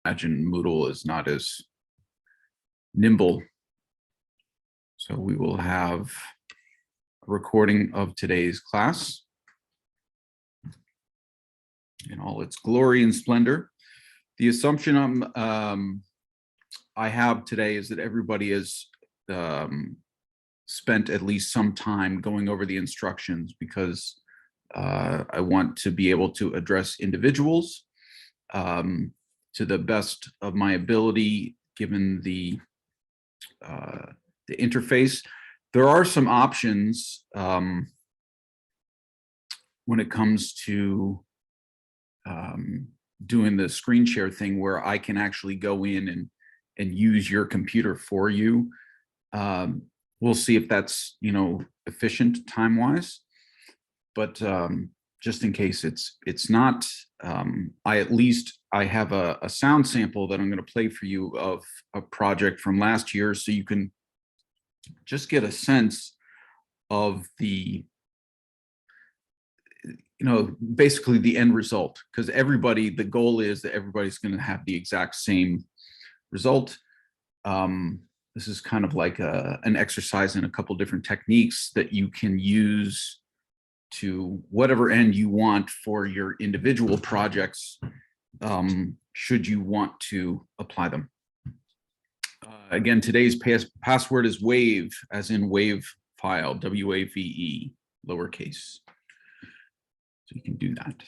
imagine Moodle is not as nimble. So we will have a recording of today's class in all its glory and splendor. The assumption I have today is that everybody has spent at least some time going over the instructions, because I want to be able to address individuals to the best of my ability, given the interface. There are some options when it comes to doing the screen share thing, where I can actually go in and use your computer for you. We'll see if that's, efficient time-wise, but just in case it's not, I have a sound sample that I'm going to play for you of a project from last year, so you can just get a sense of the, basically the end result, because the goal is that everybody's going to have the exact same result. This is kind of like an exercise in a couple different techniques that you can use to whatever end you want for your individual projects, should you want to apply them. Again, today's password is WAVE, as in wave file, WAVE, lowercase. So you can do that.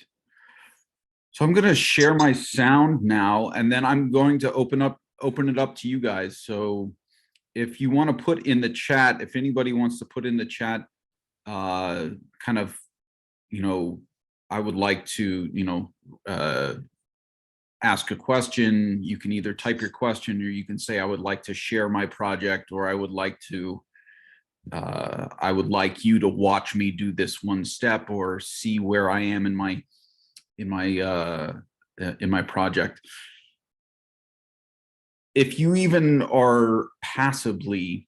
So I'm going to share my sound now, and then I'm going to open it up to you guys. So if you want to put in the chat, if anybody wants to put in the chat, kind of, I would like to, ask a question. You can either type your question, or you can say, I would like to share my project, or I would like you to watch me do this one step, or see where I am in my project. If you even are passively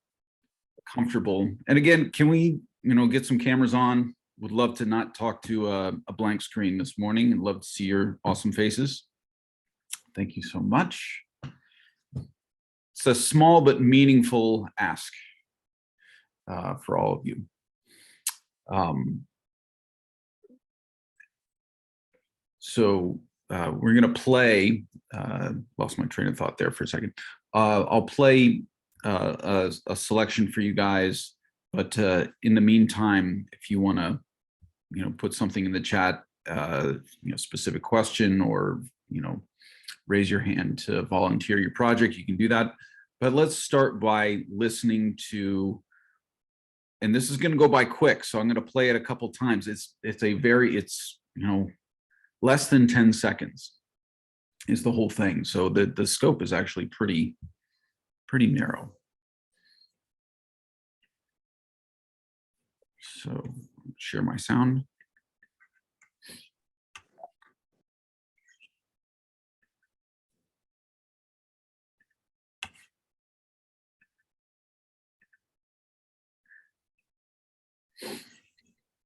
comfortable, and again, can we, get some cameras on? Would love to not talk to a blank screen this morning, and love to see your awesome faces. Thank you so much. It's a small but meaningful ask for all of you. So we're going to play, lost my train of thought there for a second. I'll play a selection for you guys, but in the meantime, if you want to, put something in the chat, specific question, or, raise your hand to volunteer your project, you can do that. But let's start by listening to, and this is going to go by quick, so I'm going to play it a couple times. It's less than 10 seconds is the whole thing. So the scope is actually pretty narrow. So share my sound.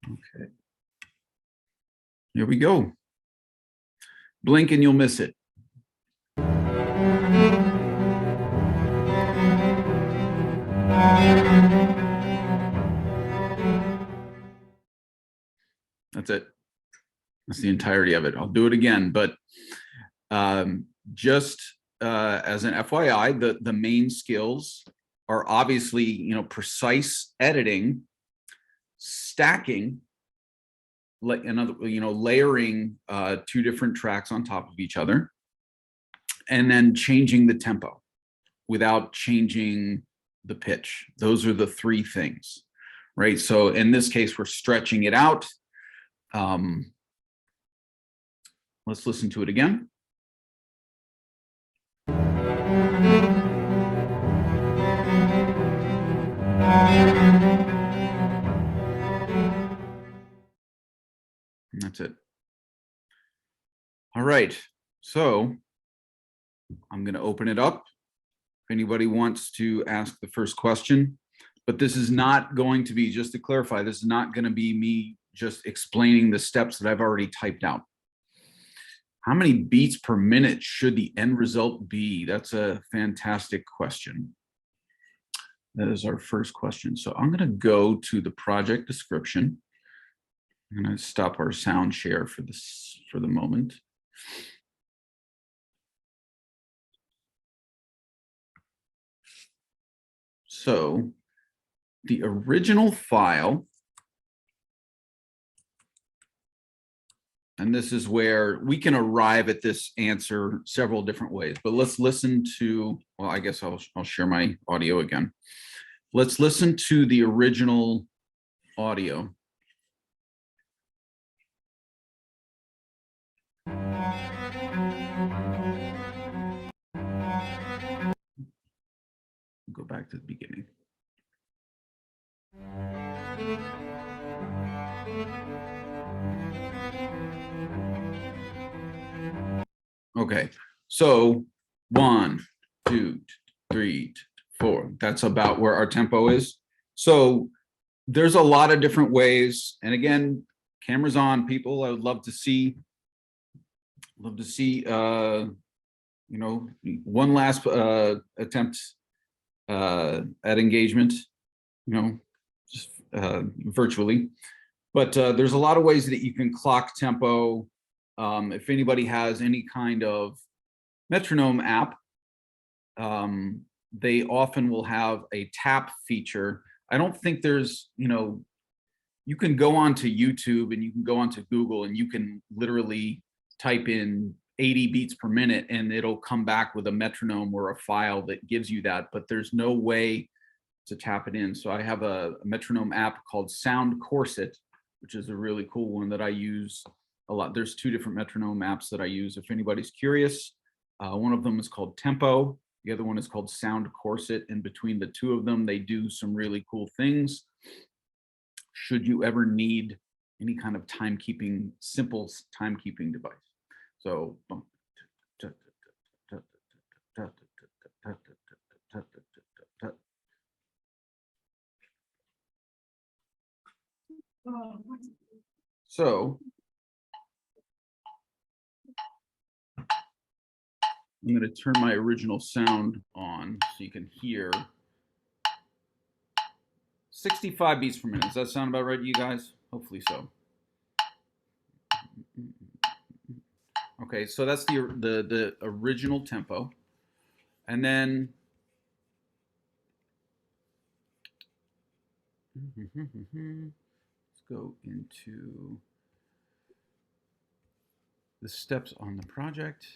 Okay. Here we go. Blink and you'll miss it. That's it. That's the entirety of it. I'll do it again, but just as an FYI, the main skills are obviously, precise editing, stacking, layering two different tracks on top of each other, and then changing the tempo without changing the pitch. Those are the three things, right? So in this case, we're stretching it out. Let's listen to it again. And that's it. All right, so I'm going to open it up if anybody wants to ask the first question, but this is not going to be, just to clarify, this is not going to be me just explaining the steps that I've already typed out. How many beats per minute should the end result be? That's a fantastic question. That is our first question. So I'm going to go to the project description. I'm going to stop our sound share for the moment. So the original file, and this is where we can arrive at this answer several different ways, but let's listen to, well, I guess I'll share my audio again. Let's listen to the original audio. Go back to the beginning. Okay, so 1, 2, 3, 4. That's about where our tempo is. So there's a lot of different ways. And again, cameras on, people. I would love to see, you know, one last attempt at engagement, you know, just virtually. But there's a lot of ways that you can clock tempo. If anybody has any kind of metronome app, they often will have a tap feature. I don't think there's, you know, you can go onto YouTube and you can go onto Google and you can literally type in 80 beats per minute and it'll come back with a metronome or a file that gives you that, but there's no way to tap it in. So I have a metronome app called Sound Corset, which is a really cool one that I use a lot. There's 2 different metronome apps that I use if anybody's curious. One of them is called Tempo. The other one is called Sound Corset. And between the 2 of them, they do some really cool things. Should you ever need any kind of timekeeping, simple timekeeping device. So I'm going to turn my original sound on so you can hear 65 beats per minute. Does that sound about right to you guys? Hopefully so. Okay, so that's the original tempo. And then let's go into the steps on the project.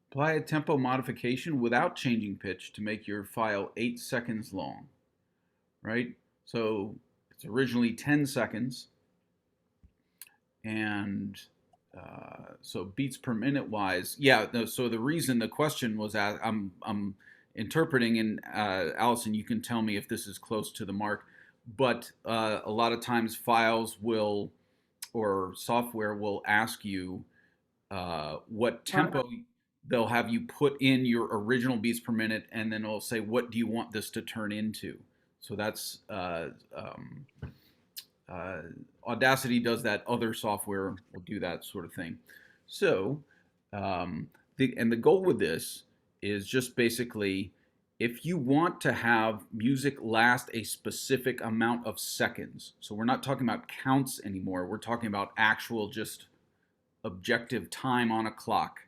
Apply a tempo modification without changing pitch to make your file 8 seconds long, right? So it's originally 10 seconds. And so beats per minute wise, yeah, no, so the reason the question was I'm interpreting, and Allison, you can tell me if this is close to the mark, but a lot of times files will, or software will ask you what tempo they'll have you put in your original beats per minute, and then it'll say, what do you want this to turn into? So that's Audacity does that. Other software will do that sort of thing. So, the goal with this is just basically, if you want to have music last a specific amount of seconds, so we're not talking about counts anymore, we're talking about actual just objective time on a clock.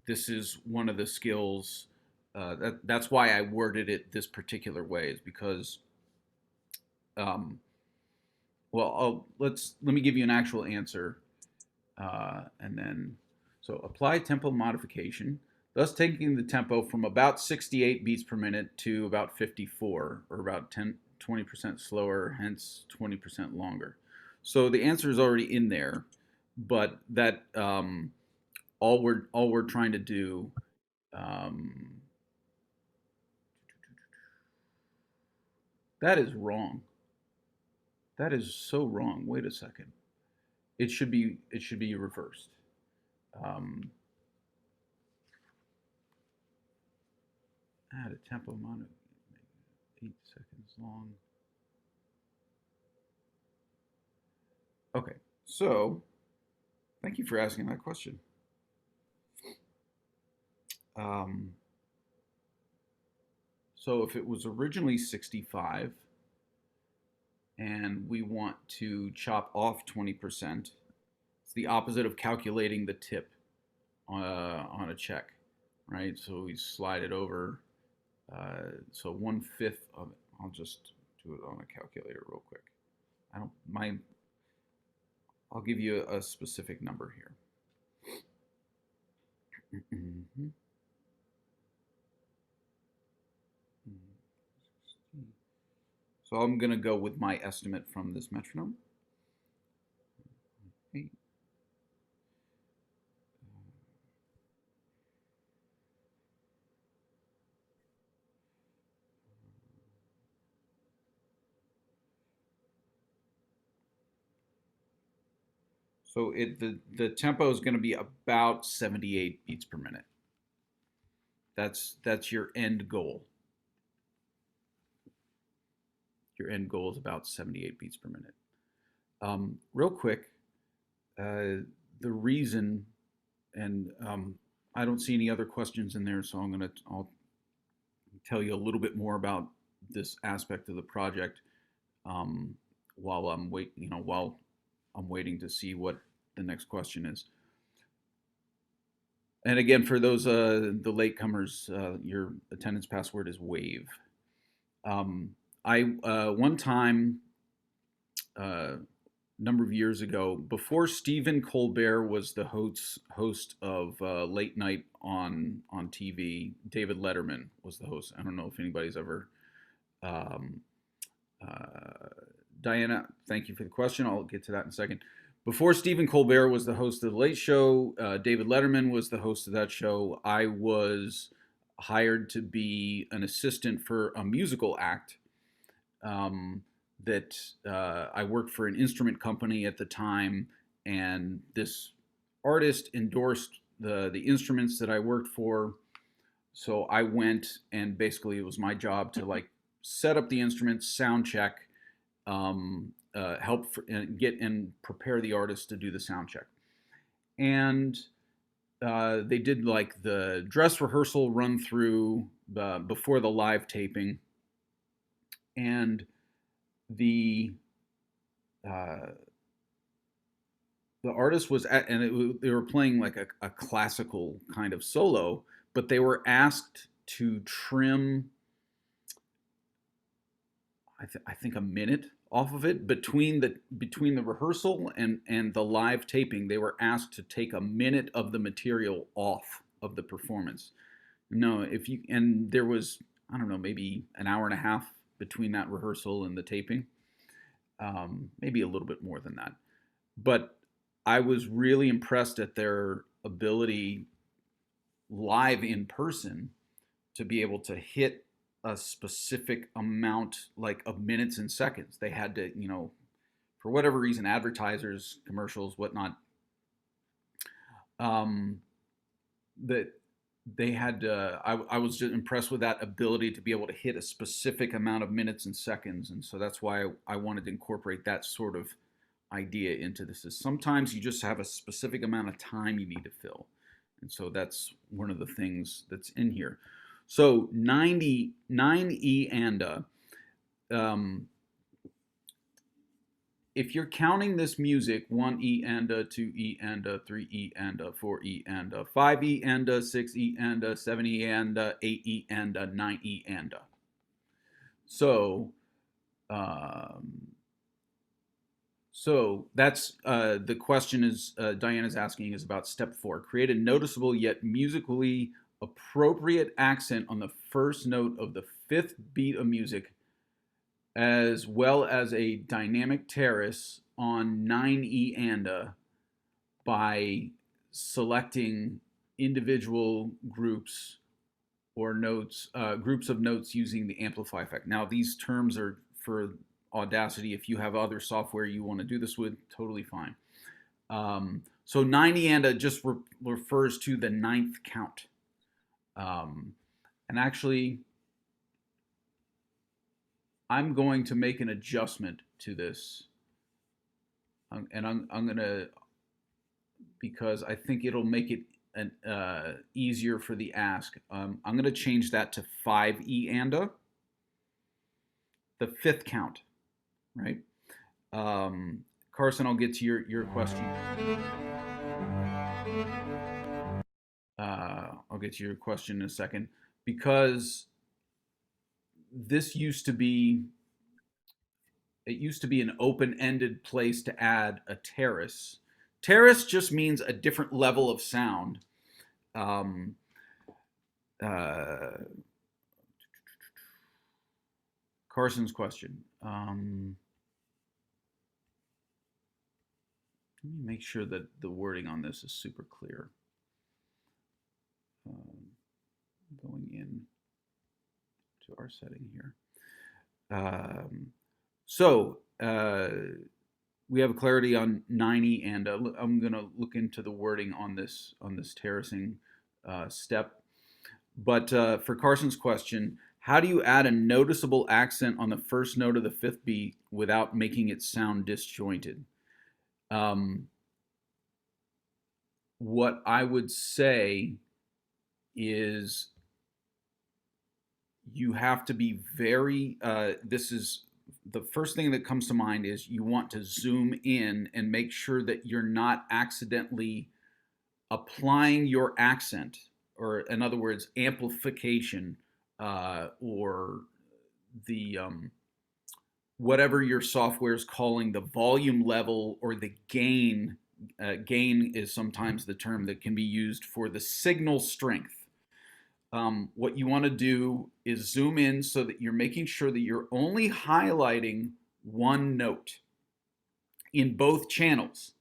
This is one of the skills. That's why I worded it this particular way, is because well, let me give you an actual answer, and then, so apply tempo modification, thus taking the tempo from about 68 beats per minute to about 54, or about 20% slower, hence 20% longer. So the answer is already in there, but that all we're trying to do. That is wrong. That is so wrong. Wait a second. It should be reversed. Um, Add a tempo mono 8 seconds long. Okay, so thank you for asking that question. Um, so if it was originally 65 and we want to chop off 20%, it's the opposite of calculating the tip on a check, right? So we slide it over. So 1/5 of it. I'll just do it on a calculator real quick. I don't my. I'll give you a specific number here. So I'm going to go with my estimate from this metronome. So the tempo is going to be about 78 beats per minute. That's your end goal. Your end goal is about 78 beats per minute. Real quick, the reason, and I don't see any other questions in there, so I'll tell you a little bit more about this aspect of the project while I'm waiting to see what the next question is. And again, for those the latecomers, your attendance password is WAVE. I one time, number of years ago, before Stephen Colbert was the host of late night on TV, David Letterman was the host. I don't know if anybody's ever. Um, Diana, thank you for the question. I'll get to that in a second. Before Stephen Colbert was the host of the Late Show, David Letterman was the host of that show. I was hired to be an assistant for a musical act that I worked for an instrument company at the time, and this artist endorsed the instruments that I worked for. So I went, and basically it was my job to like set up the instruments, sound check, help get and prepare the artist to do the sound check. And they did like the dress rehearsal run through before the live taping, and the uh, the artist was at, and they were playing like a classical kind of solo, but they were asked to trim, I think, a minute off of it between the rehearsal and the live taping. They were asked to take a minute of the material off of the performance. No, if you and there was, I don't know, maybe an hour and a half between that rehearsal and the taping, maybe a little bit more than that. But I was really impressed at their ability live in person to be able to hit a specific amount, like, of minutes and seconds. They had to, for whatever reason, advertisers, commercials, whatnot, that they had. I was just impressed with that ability to be able to hit a specific amount of minutes and seconds, and so that's why I wanted to incorporate that sort of idea into this. Is sometimes you just have a specific amount of time you need to fill, and so that's one of the things that's in here. So 9E ANDA. If you're counting this music, 1E ANDA, 2E ANDA, 3E ANDA, 4E ANDA, 5E ANDA, 6E ANDA, 7E ANDA, 8E ANDA, 9E ANDA. So, that's the question is Diana's asking is about step 4. Create a noticeable yet musically appropriate accent on the first note of the 5th beat of music, as well as a dynamic terrace on 9E ANDA by selecting individual groups or notes, groups of notes using the amplify effect. Now, these terms are for Audacity. If you have other software you want to do this with, totally fine. So 90 anda just refers to the ninth count. And actually, I'm going to make an adjustment to this. And I'm going to, because I think it'll make it easier for the ask. I'm going to change that to 5 anda, the fifth count, right? Carson, I'll get to your question. I'll get to your question in a second, because this used to be an open-ended place to add a terrace. Terrace just means a different level of sound. Carson's question. Let me make sure that the wording on this is super clear. Going in to our setting here. We have clarity on 90, and I'm going to look into the wording on this terracing step. But for Carson's question, how do you add a noticeable accent on the first note of the fifth beat without making it sound disjointed? What I would say is you have to be very, this is the first thing that comes to mind, is you want to zoom in and make sure that you're not accidentally applying your accent, or in other words, amplification, or the whatever your software is calling the volume level or the gain. Gain is sometimes the term that can be used for the signal strength. What you want to do is zoom in so that you're making sure that you're only highlighting one note in both channels,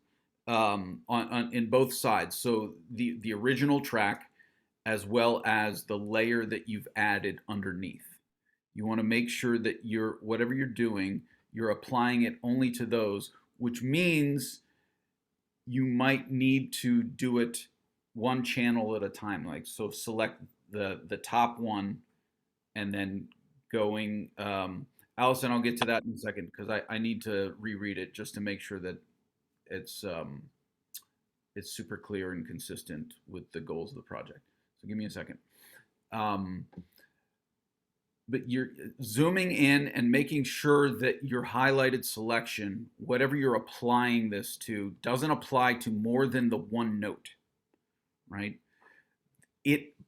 in both sides. So the original track, as well as the layer that you've added underneath. You want to make sure that whatever you're doing, you're applying it only to those, which means you might need to do it one channel at a time. Like, so select the top one and then going, Allison, I'll get to that in a second, because I need to reread it just to make sure that it's super clear and consistent with the goals of the project. So give me a second. But you're zooming in and making sure that your highlighted selection, whatever you're applying this to, doesn't apply to more than the one note, right?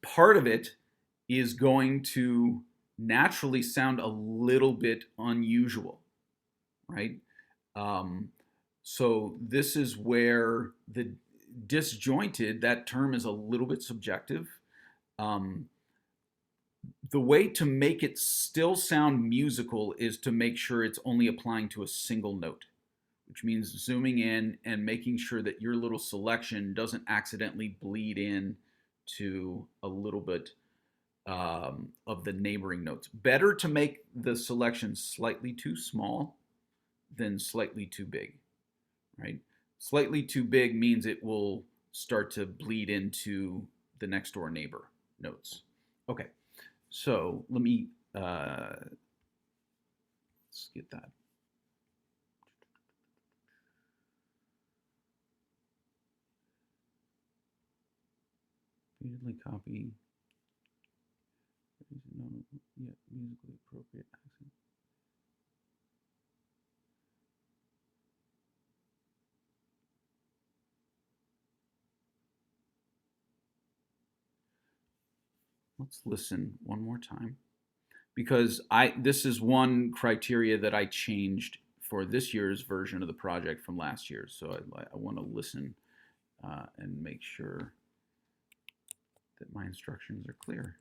Part of it is going to naturally sound a little bit unusual, right? So this is where the disjointed, that term is a little bit subjective. The way to make it still sound musical is to make sure it's only applying to a single note, which means zooming in and making sure that your little selection doesn't accidentally bleed in to a little bit of the neighboring notes. Better to make the selection slightly too small than slightly too big, right? Slightly too big means it will start to bleed into the next door neighbor notes. Okay, so let me, let's get that. Repeatedly copy. No yet musically appropriate accent. Let's listen one more time, because this is one criteria that I changed for this year's version of the project from last year. So I want to listen and make sure that my instructions are clear.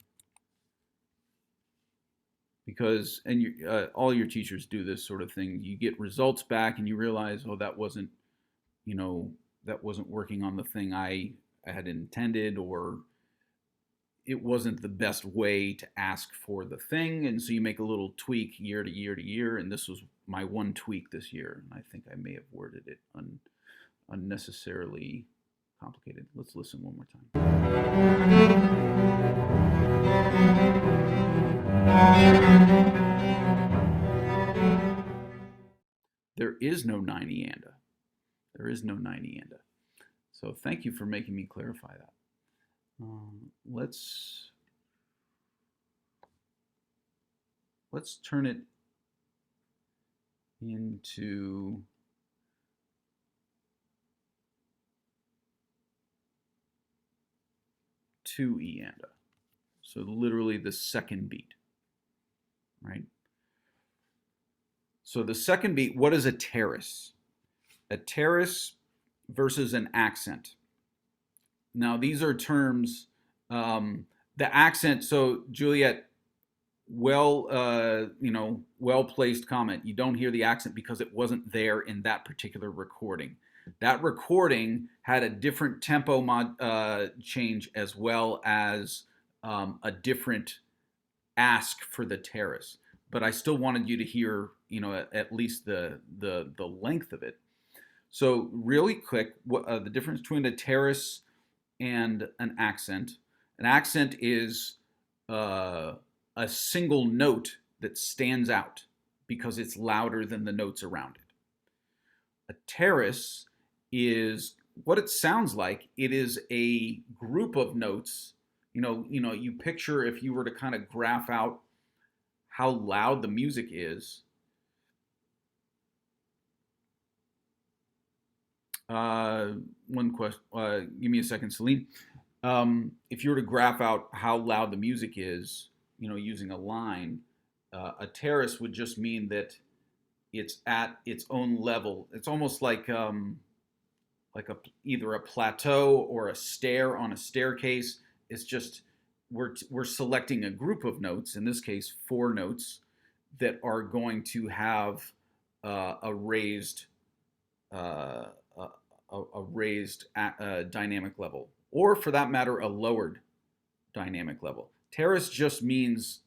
Because, and all your teachers do this sort of thing. You get results back and you realize, oh, that wasn't working on the thing I had intended, or it wasn't the best way to ask for the thing, and so you make a little tweak year to year to year, and this was my one tweak this year, and I think I may have worded it unnecessarily complicated. Let's listen one more time. There is no 9-ianda. There is no 9-ianda. So thank you for making me clarify that. Let's turn it into two ianda. So literally the second beat, right? So the second beat, what is a terrace? A terrace versus an accent. Now these are terms, the accent, so Juliet, well-placed comment. You don't hear the accent because it wasn't there in that particular recording. That recording had a different tempo change as well as a different ask for the terrace. But I still wanted you to hear, at least the length of it. So really quick, the difference between a terrace and an accent. An accent is a single note that stands out because it's louder than the notes around it. A terrace is what it sounds like. It is a group of notes. You picture if you were to kind of graph out how loud the music is. One question. Give me a second, Celine. If you were to graph out how loud the music is, using a line, a terrace would just mean that it's at its own level. It's almost like either a plateau or a stair on a staircase. It's just we're selecting a group of notes, in this case 4 notes, that are going to have a raised dynamic level, or for that matter, a lowered dynamic level. Terrace just means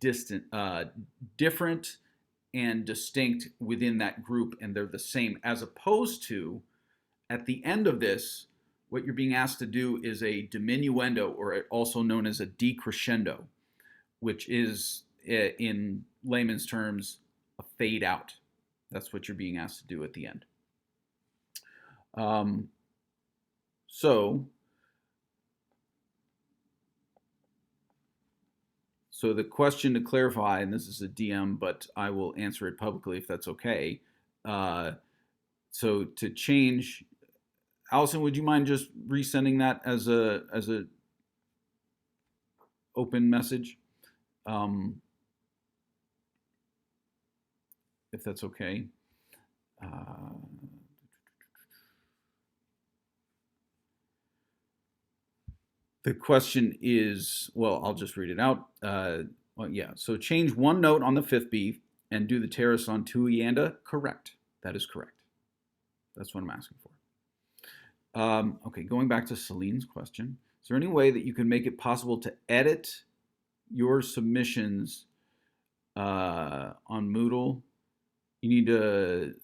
distant, different and distinct within that group, and they're the same, as opposed to at the end of this, what you're being asked to do is a diminuendo, or also known as a decrescendo, which is, in layman's terms, a fade out. That's what you're being asked to do at the end. So the question to clarify, and this is a DM, but I will answer it publicly if that's okay. So to change, Allison, would you mind just resending that as a open message, if that's okay? The question is, well, I'll just read it out. So change one note on the 5th beat and do the terrace on 2-ianda. Correct. That is correct. That's what I'm asking for. Okay, going back to Celine's question. Is there any way that you can make it possible to edit your submissions on Moodle? You need to...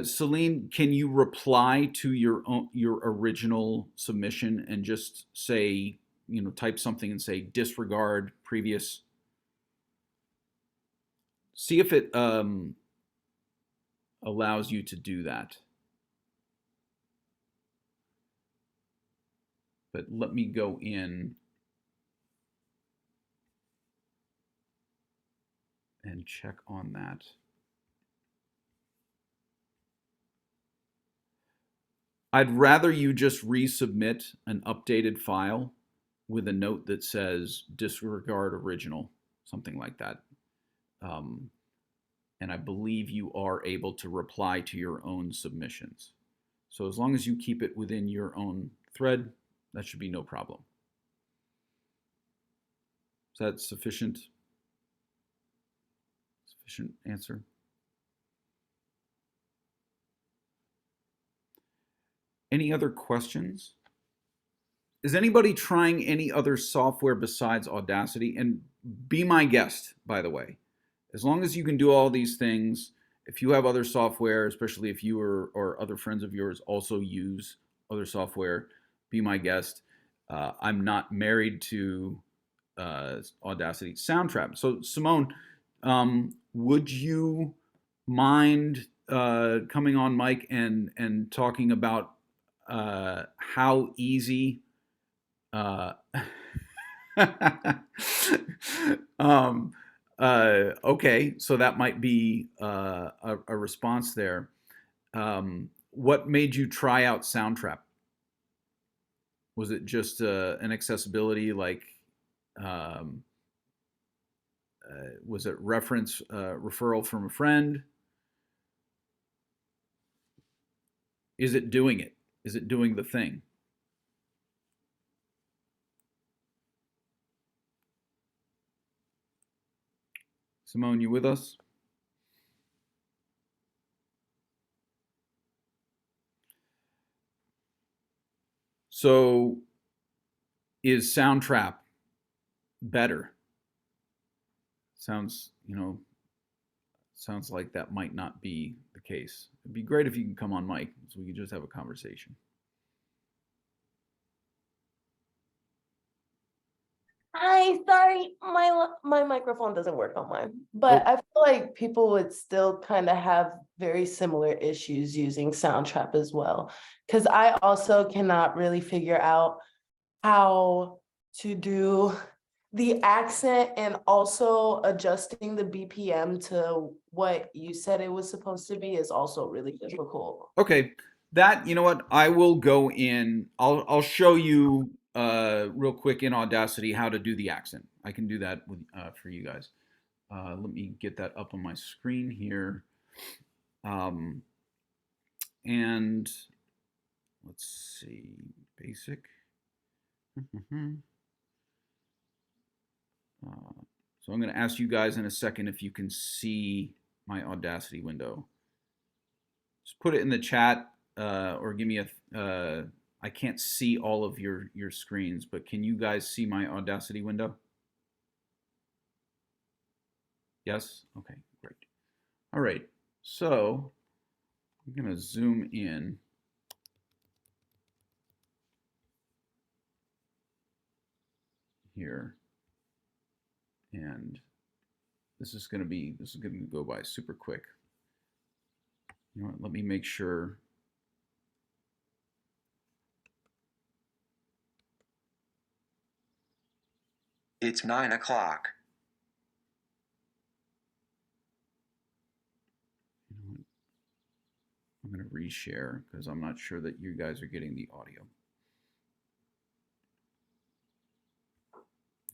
Celine, can you reply to your original submission and just say, type something and say disregard previous? See if it allows you to do that. But let me go in and check on that. I'd rather you just resubmit an updated file with a note that says disregard original, something like that. And I believe you are able to reply to your own submissions. So as long as you keep it within your own thread, that should be no problem. Is that sufficient answer? Any other questions? Is anybody trying any other software besides Audacity? And be my guest, by the way. As long as you can do all these things, if you have other software, especially if you or other friends of yours also use other software, be my guest. I'm not married to Audacity. Soundtrap. So Simone, would you mind coming on mic and talking about how easy uh, um, okay, so that might be a response there. What made you try out Soundtrap? Was it just an accessibility, like, um, was it reference referral from a friend? Is it doing it? Is it doing the thing? Simone, you with us? So is Soundtrap better? Sounds, sounds like that might not be the case. It'd be great if you can come on mic so we can just have a conversation. Hi, sorry, my microphone doesn't work on mine, but Oh, I feel like people would still kind of have very similar issues using Soundtrap as well. Because I also cannot really figure out how to do the accent and also adjusting the BPM to what you said it was supposed to be is also really difficult. okay. That, you know what? I will go in. I'll show you real quick in Audacity how to do the accent. I can do that with for you guys. Let me get that up on my screen here. Um, and let's see, basic. So I'm going to ask you guys in a second if you can see my Audacity window. Just put it in the chat or give me a. I can't see all of your screens, but can you guys see my Audacity window? Yes? Okay, great. All right, so I'm going to zoom in. Here, and this is going to go by super quick. You know what, let me make sure. It's 9 o'clock. You know what, I'm going to reshare because I'm not sure that you guys are getting the audio.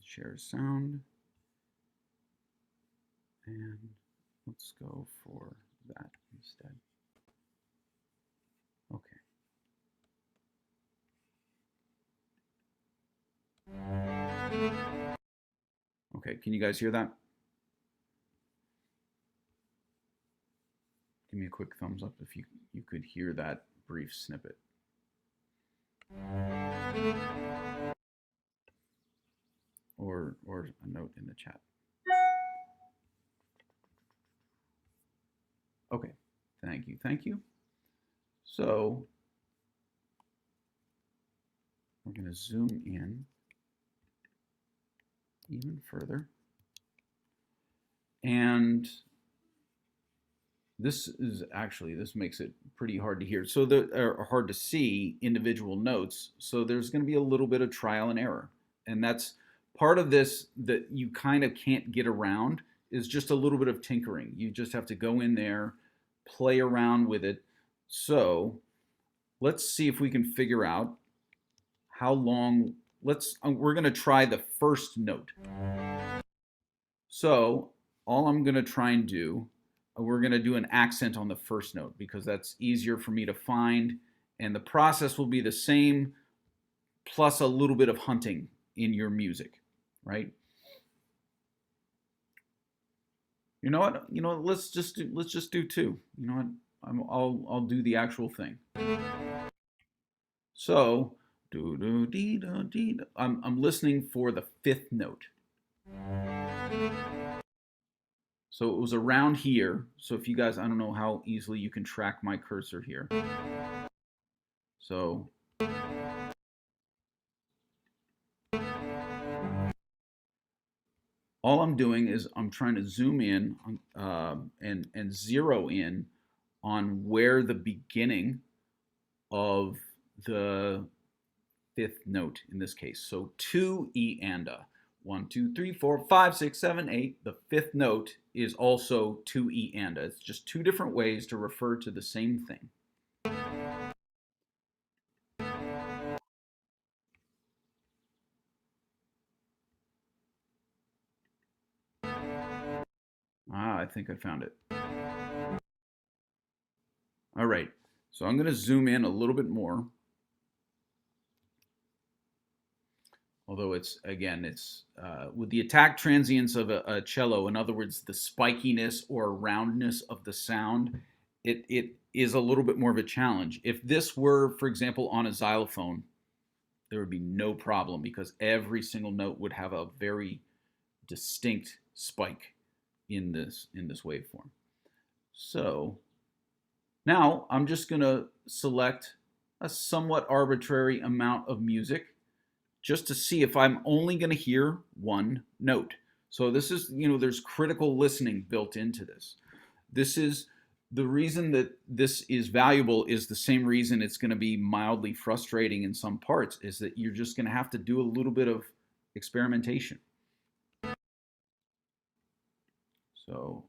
Share sound. And let's go for that instead. Okay. Okay, can you guys hear that? Give me a quick thumbs up if you could hear that brief snippet. Or a note in the chat. Okay, thank you, thank you. So we're going to zoom in even further. And this makes it pretty hard to hear. So are hard to see individual notes. So there's going to be a little bit of trial and error. And that's part of this that you kind of can't get around is just a little bit of tinkering. You just have to go in there, play around with it. So let's see if we can figure out how long. We're going to try the first note. So all I'm going to try and do, we're going to do an accent on the first note because that's easier for me to find. And the process will be the same, plus a little bit of hunting in your music, right? You know what? Let's just do two. You know what? I'll do the actual thing. So Do do dee do dee. I'm listening for the fifth note. So it was around here. So if you guys, I don't know how easily you can track my cursor here. So all I'm doing is I'm trying to zoom in and zero in on where the beginning of the fifth note in this case. So 2 E and A. 1, 2, 3, 4, 5, 6, 7, 8. The fifth note is also 2 E and A. It's just two different ways to refer to the same thing. I think I found it. All right, so I'm going to zoom in a little bit more. Although it's, again, it's with the attack transients of a cello, in other words, the spikiness or roundness of the sound, it is a little bit more of a challenge. If this were, for example, on a xylophone, there would be no problem because every single note would have a very distinct spike in this waveform. So now I'm just going to select a somewhat arbitrary amount of music just to see if I'm only going to hear one note. So this is, there's critical listening built into this. This is the reason that this is valuable is the same reason it's going to be mildly frustrating in some parts, is that you're just going to have to do a little bit of experimentation. So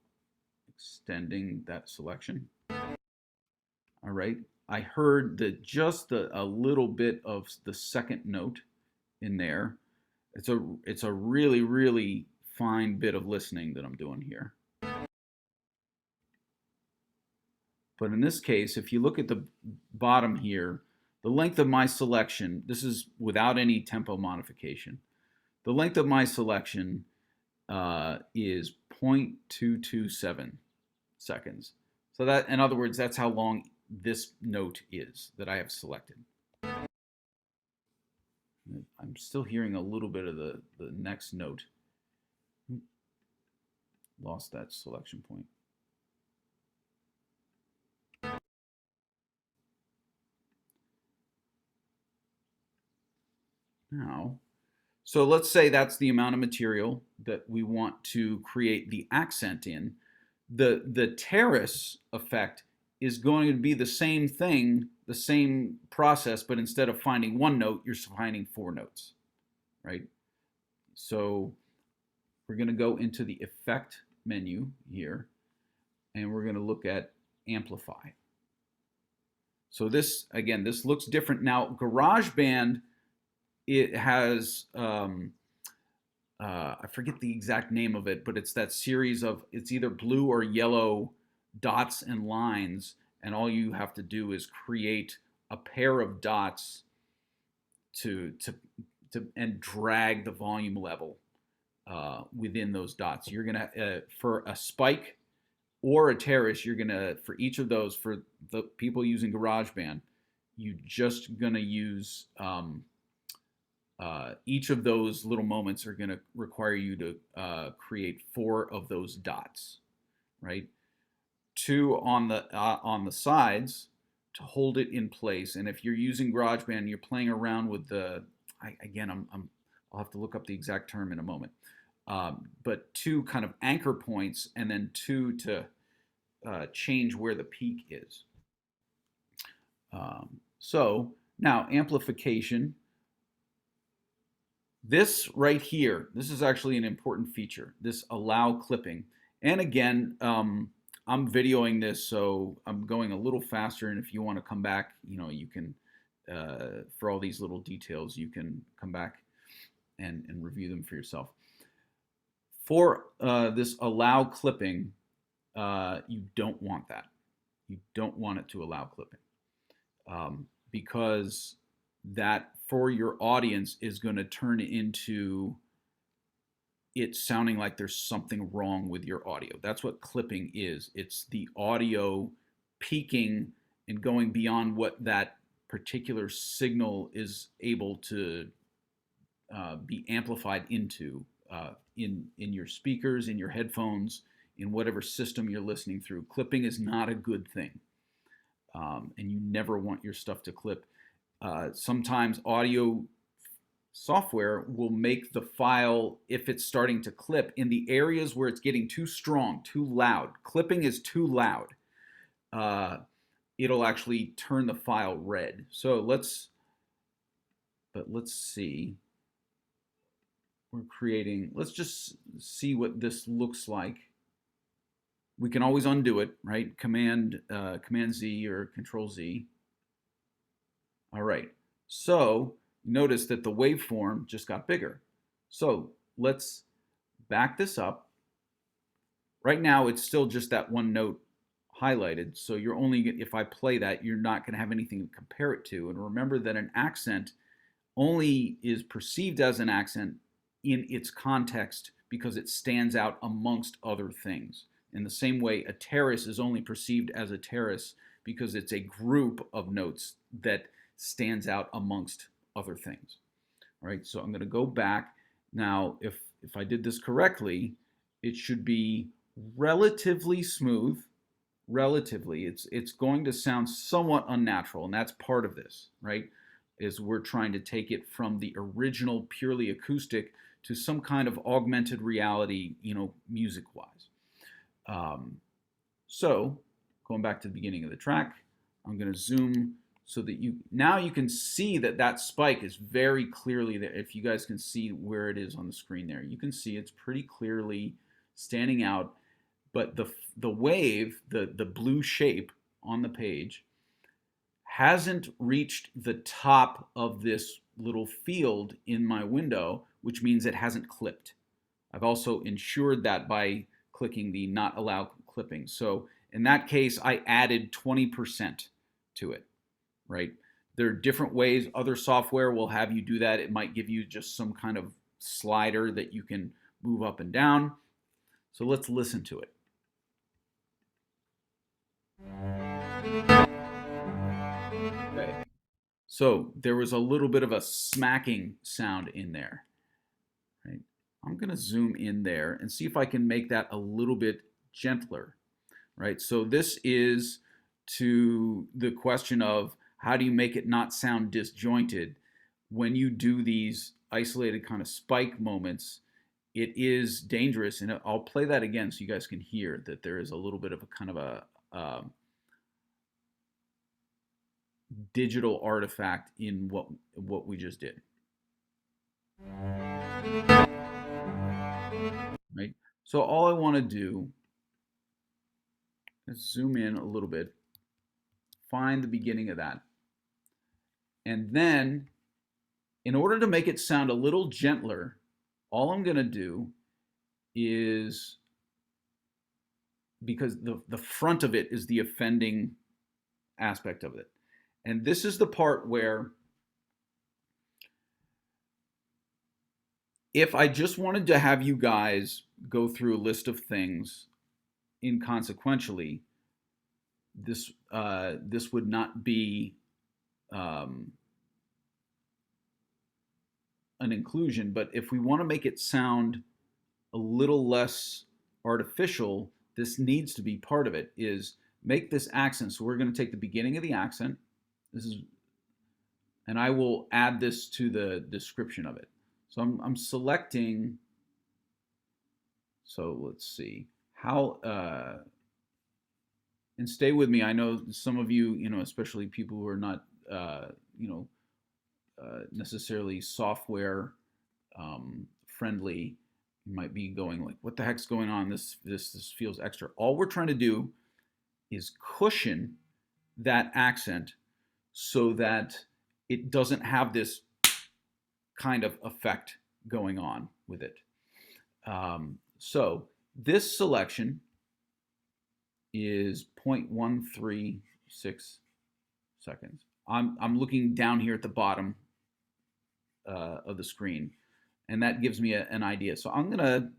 extending that selection. All right, I heard that just a little bit of the second note in there. It's a really, really fine bit of listening that I'm doing here. But in this case, if you look at the bottom here, the length of my selection, this is without any tempo modification. The length of my selection is 0.227 seconds. So that, in other words, that's how long this note is that I have selected. I'm still hearing a little bit of the next note. Lost that selection point. Now, so let's say that's the amount of material that we want to create the accent in. The terrace effect is going to be the same thing, the same process, but instead of finding one note, you're finding 4 notes, right? So we're going to go into the effect menu here, and we're going to look at amplify. So this, again, this looks different. Now, GarageBand, it has, I forget the exact name of it, but it's that series of, it's either blue or yellow dots and lines, and all you have to do is create a pair of dots and drag the volume level within those dots. You're gonna for a spike or a terrace, you're gonna, for each of those, for the people using GarageBand, you just gonna use each of those little moments are gonna require you to create 4 of those dots, right? 2 on the sides to hold it in place. And if you're using GarageBand, you're playing around with the, I'll have to look up the exact term in a moment. But 2 kind of anchor points, and then 2 to change where the peak is. So now amplification. This right here, this is actually an important feature, this allow clipping. And again, I'm videoing this, so I'm going a little faster, and if you want to come back, you can, for all these little details, you can come back and review them for yourself. For this allow clipping, you don't want that. You don't want it to allow clipping because that, for your audience, is going to turn into it sounding like there's something wrong with your audio. That's what clipping is. It's the audio peaking and going beyond what that particular signal is able to be amplified into in your speakers, in your headphones, in whatever system you're listening through. Clipping is not a good thing, and you never want your stuff to clip. Sometimes audio software will make the file, if it's starting to clip, in the areas where it's getting too strong, too loud. Clipping is too loud. It'll actually turn the file red. So let's see. We're creating, let's just see what this looks like. We can always undo it, right? Command Z or Control Z. All right. So notice that the waveform just got bigger. So let's back this up. Right now, it's still just that one note highlighted. So you're only, if I play that, you're not going to have anything to compare it to. And remember that an accent only is perceived as an accent in its context because it stands out amongst other things. In the same way, a terrace is only perceived as a terrace because it's a group of notes that stands out amongst other things. All right, so I'm going to go back. Now, if I did this correctly, it should be relatively smooth. Relatively, it's going to sound somewhat unnatural, and that's part of this, right? Is we're trying to take it from the original purely acoustic to some kind of augmented reality, music-wise. So going back to the beginning of the track, I'm going to zoom so that now you can see that spike is very clearly there. If you guys can see where it is on the screen there, you can see it's pretty clearly standing out. But the wave, the blue shape on the page, hasn't reached the top of this little field in my window, which means it hasn't clipped. I've also ensured that by clicking the not allow clipping. So in that case, I added 20% to it, right? There are different ways. Other software will have you do that. It might give you just some kind of slider that you can move up and down. So let's listen to it. Okay. So there was a little bit of a smacking sound in there, right? I'm going to zoom in there and see if I can make that a little bit gentler, right? So this is to the question of how do you make it not sound disjointed when you do these isolated kind of spike moments. It is dangerous, and I'll play that again so you guys can hear that there is a little bit of a kind of a digital artifact in what we just did. Right? So all I want to do is zoom in a little bit, find the beginning of that. And then in order to make it sound a little gentler, all I'm going to do is, because the front of it is the offending aspect of it. And this is the part where if I just wanted to have you guys go through a list of things inconsequentially, this would not be an inclusion. But if we want to make it sound a little less artificial, this needs to be part of it, is make this accent. So we're going to take the beginning of the accent. And I will add this to the description of it. So I'm selecting. So let's see how, and stay with me. I know some of you, especially people who are not, necessarily software friendly, might be going like, what the heck's going on? This feels extra. All we're trying to do is cushion that accent so that it doesn't have this kind of effect going on with it. So this selection is 0.136 seconds. I'm looking down here at the bottom of the screen, and that gives me an idea. So I'm gonna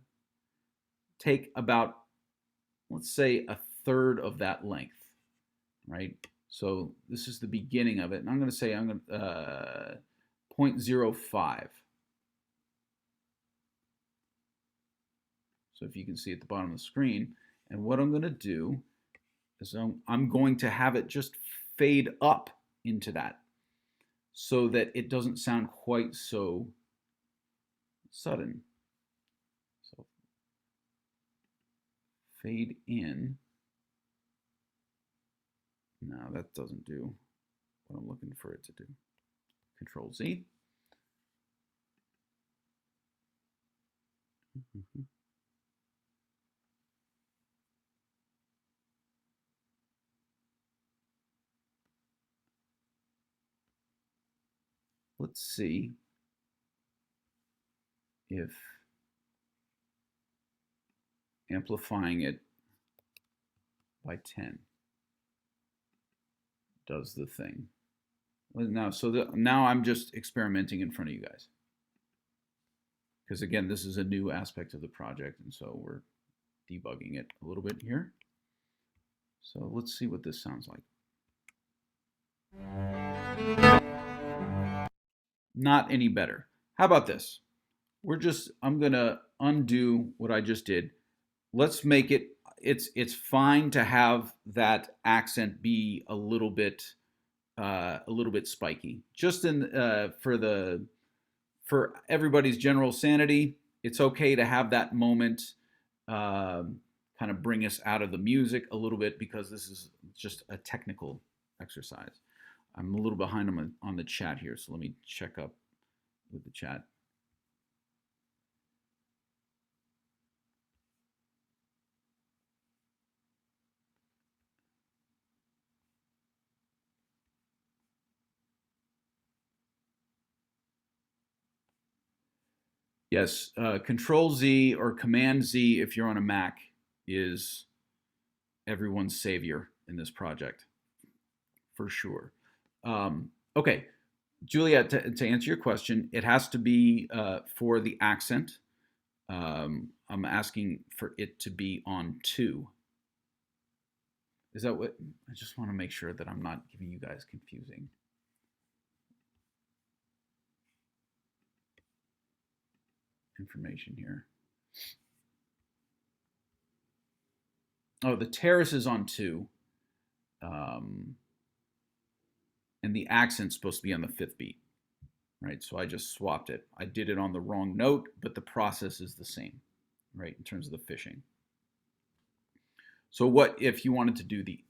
take about, let's say, a third of that length, right? So this is the beginning of it. And I'm going to say I'm going to 0.05. So if you can see at the bottom of the screen, and what I'm going to do is I'm going to have it just fade up into that so that it doesn't sound quite so sudden. So fade in. No, that doesn't do what I'm looking for it to do. Control Z. Let's see if amplifying it by 10 does the thing. Now, now I'm just experimenting in front of you guys. Because again, this is a new aspect of the project, and so we're debugging it a little bit here. So let's see what this sounds like. Not any better. How about this? I'm gonna undo what I just did. Let's make it, it's fine to have that accent be a little bit spiky. Just for everybody's general sanity, it's okay to have that moment kind of bring us out of the music a little bit, because this is just a technical exercise. I'm a little behind on the chat here, so let me check up with the chat. Yes, Control Z or Command Z if you're on a Mac is everyone's savior in this project, for sure. Okay, Juliet, to answer your question, it has to be for the accent. I'm asking for it to be on 2. Is that what? I just want to make sure that I'm not giving you guys confusing. Information here. Oh, the terrace is on 2. And the accent's supposed to be on the 5th beat, right? So I just swapped it. I did it on the wrong note, but the process is the same, right, in terms of the fishing. So what if you wanted to do the,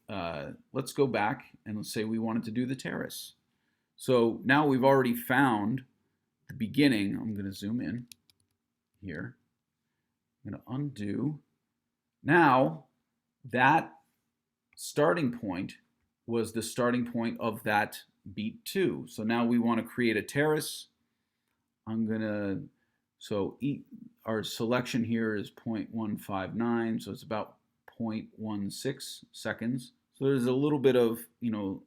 let's go back and let's say we wanted to do the terrace. So now we've already found the beginning. I'm going to zoom in here. I'm going to undo. Now that starting point was the starting point of that beat 2. So now we want to create a terrace. I'm going to, so our selection here is 0.159, so it's about 0.16 seconds. So there's a little bit of,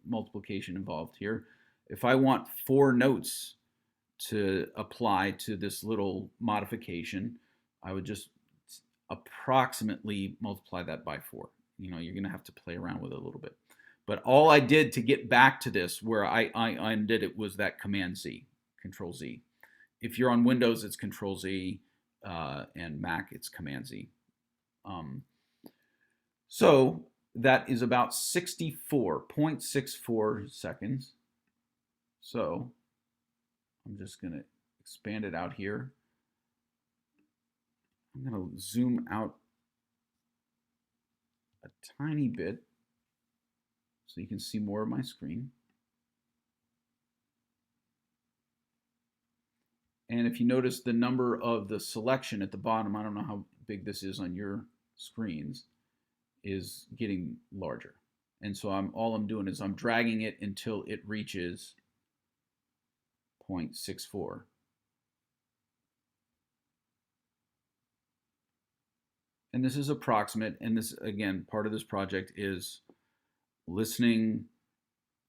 multiplication involved here. If I want 4 notes to apply to this little modification, I would just approximately multiply that by 4. You're going to have to play around with it a little bit. But all I did to get back to this, where I undid it, was that Command Z, Control Z. If you're on Windows, it's Control Z, and Mac, it's Command Z. So that is about 64.64 seconds. So I'm just going to expand it out here. I'm going to zoom out a tiny bit so you can see more of my screen. And if you notice the number of the selection at the bottom, I don't know how big this is on your screens, is getting larger. And so all I'm doing is I'm dragging it until it reaches 0.64. And this is approximate, and this, again, part of this project is listening,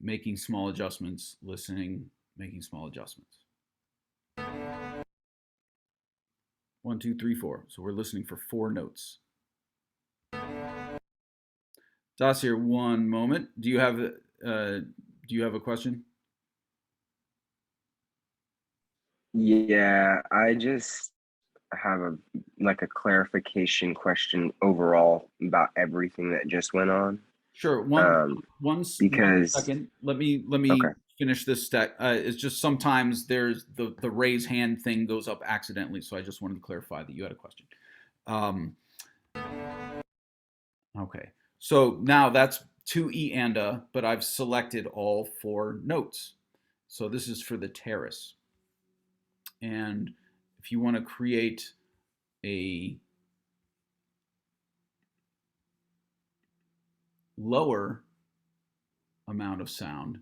making small adjustments, listening, making small adjustments. 1, 2, 3, 4. So we're listening for 4 notes. Dossier, one moment. Do you have do you have a question? Yeah, I just have a clarification question overall about everything that just went on. Sure. One Because second. Let me okay, finish this stack. It's just sometimes there's the raise hand thing goes up accidentally, so I just wanted to clarify that you had a question. Um, okay. So now that's 2E and A, but I've selected all 4 notes. So this is for the terrace. And if you want to create a lower amount of sound,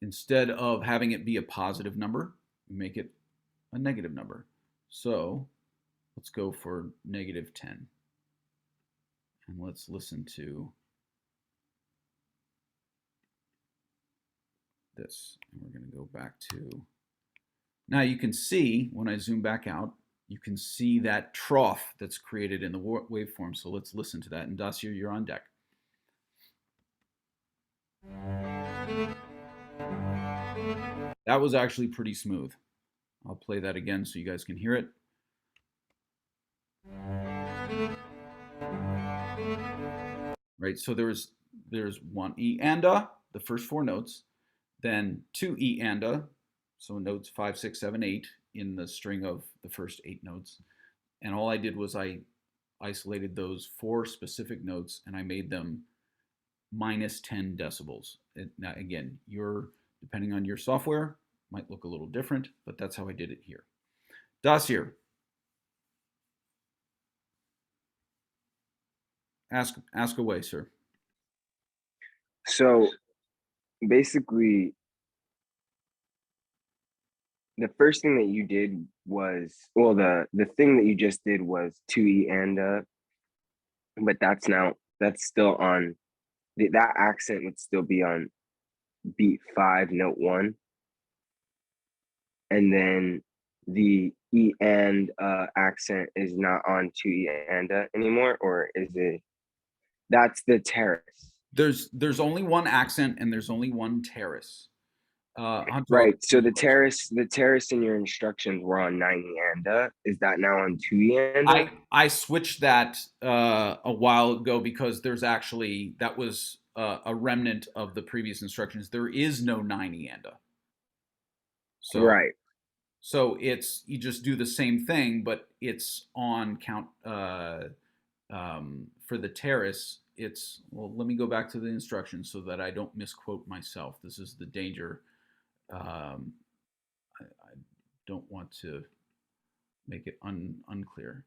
instead of having it be a positive number, make it a negative number. So let's go for -10. And let's listen to this. And we're going to go back to. Now you can see when I zoom back out, you can see that trough that's created in the waveform. So let's listen to that. And Dacia, you're on deck. That was actually pretty smooth. I'll play that again so you guys can hear it. Right, so there's 1E and A, the first 4 notes, then 2E and A, so notes 5, 6, 7, 8 in the string of the first 8 notes. And all I did was I isolated those 4 specific notes and I made them -10 decibels. Now again, depending on your software, might look a little different, but that's how I did it here. Dacia, ask away, sir. so basically, the first thing that you did was, well, the thing that you just did was 2E and but that's still on that accent would still be on beat 5, note 1, and then the E and accent is not on 2E and anymore, or is it? That's the terrace. There's only one accent and there's only one terrace. Hunter, Right. So the terrace in your instructions were on 90 and is that now on 2 and? I switched that a while ago because there's actually that was a remnant of the previous instructions. There is no 90 and a. So Right. so it's you just do the same thing, but it's on count for the terrace. It's well. Let me go back to the instructions so that I don't misquote myself. This is the danger. I don't want to make it unclear.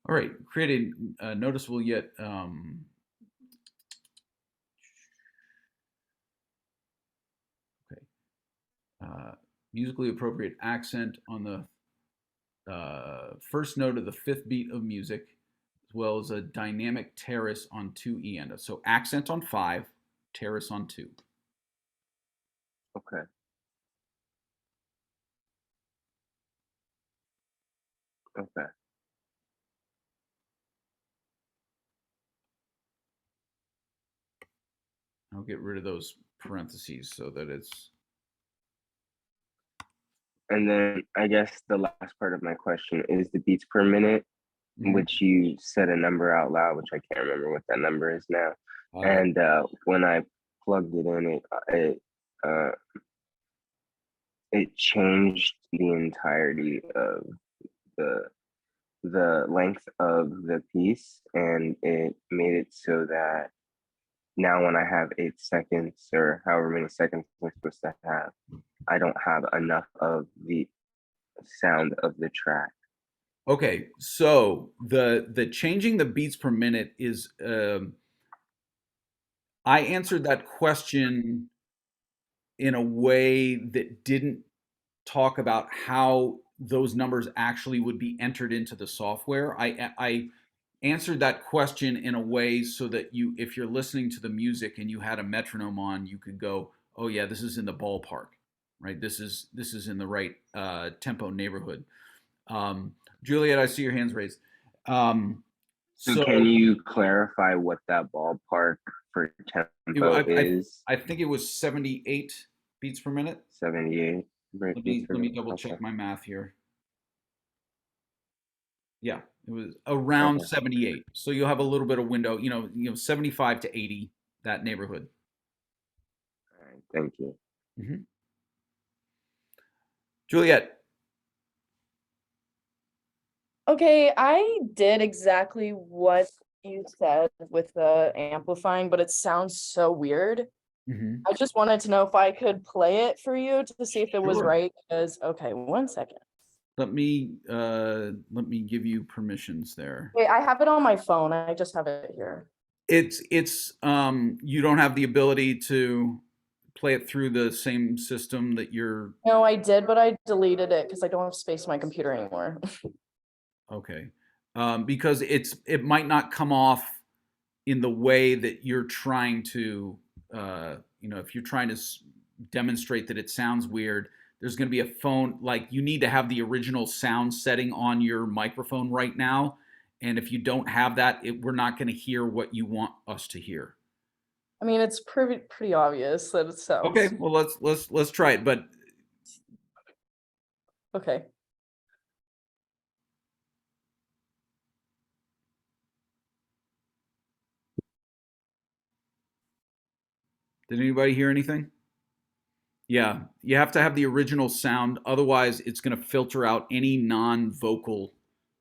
All right, create a noticeable yet okay, musically appropriate accent on the first note of the 5th beat of music, as well as a dynamic terrace on 2E and A. So accent on 5, terrace on 2. Okay. Okay. I'll get rid of those parentheses so that it's. And then I guess the last part of my question is the beats per minute, which you said a number out loud, which I can't remember what that number is now. And when I plugged it in, it changed the entirety of the length of the piece, and it made it so that now when I have 8 seconds or however many seconds I'm supposed to have, I don't have enough of the sound of the track. Okay, so the changing the beats per minute is I answered that question in a way that didn't talk about how those numbers actually would be entered into the software. I answered that question in a way so that if you're listening to the music and you had a metronome on, you could go, oh yeah, this is in the ballpark, right? This is in the right tempo neighborhood. Juliet, I see your hands raised. So So can you clarify what that ballpark for tempo is? I think it was 78 beats per minute. 78 beats per Let me minute. double Okay. check my math here. Yeah, it was around Okay. 78. So you'll have a little bit of window, 75 to 80, that neighborhood. All right. Thank you. Mhm. Juliet, Okay, I did exactly what you said with the amplifying, but it sounds so weird. Mhm. I just wanted to know if I could play it for you to see if it was Sure. right, because, okay, 1 second. let me give you permissions there. Wait, I have it on my phone. I just have it here. It's you don't have the ability to play it through the same system that you're No, I did, but I deleted it because I don't have space on my computer anymore. okay. Because it might not come off in the way that you're trying to if you're trying to demonstrate that it sounds weird, there's going to be a phone, like you need to have the original sound setting on your microphone right now, and if you don't have that, we're not going to hear what you want us to hear. I mean, it's pretty obvious that it sounds. Okay, well let's try it, but Okay. did anybody hear anything? Yeah, you have to have the original sound, otherwise it's going to filter out any non-vocal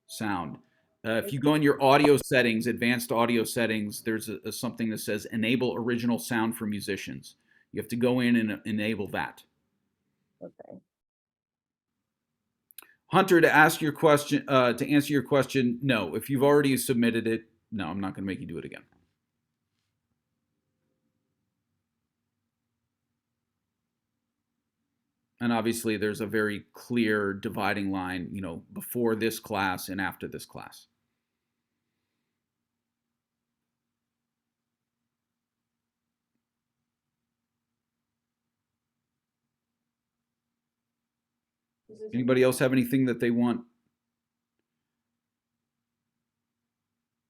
sound. If you go in your audio settings, advanced audio settings, there's something that says enable original sound for musicians. You have to go in and enable that. Okay. Hunter, to answer your question, no. If you've already submitted it, no, I'm not going to make you do it again. And obviously there's a very clear dividing line, before this class and after this class. Anybody else have anything that they want?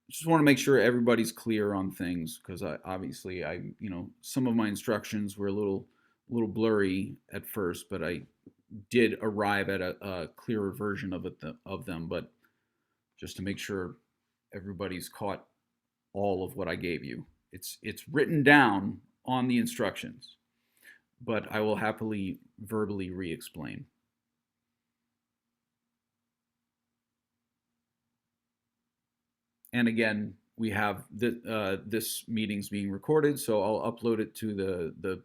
Just want to make sure everybody's clear on things, because some of my instructions were a little blurry at first, but I did arrive at a clearer version of them. But just to make sure everybody's caught all of what I gave you, it's written down on the instructions, but I will happily verbally re-explain. And again, we have this meeting's being recorded, so I'll upload it to the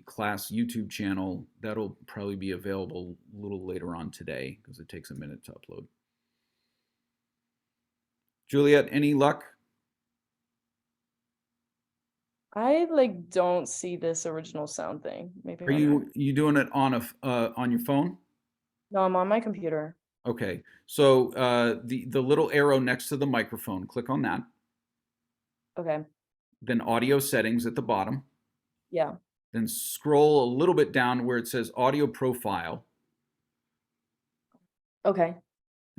class YouTube channel. That'll probably be available a little later on today, because it takes a minute to upload. Juliet, any luck? I don't see this original sound thing. Maybe Are you doing it on on your phone? No, I'm on my computer. Okay, so the little arrow next to the microphone, click on that. Okay. Then audio settings at the bottom. Yeah. Then scroll a little bit down where it says audio profile. Okay.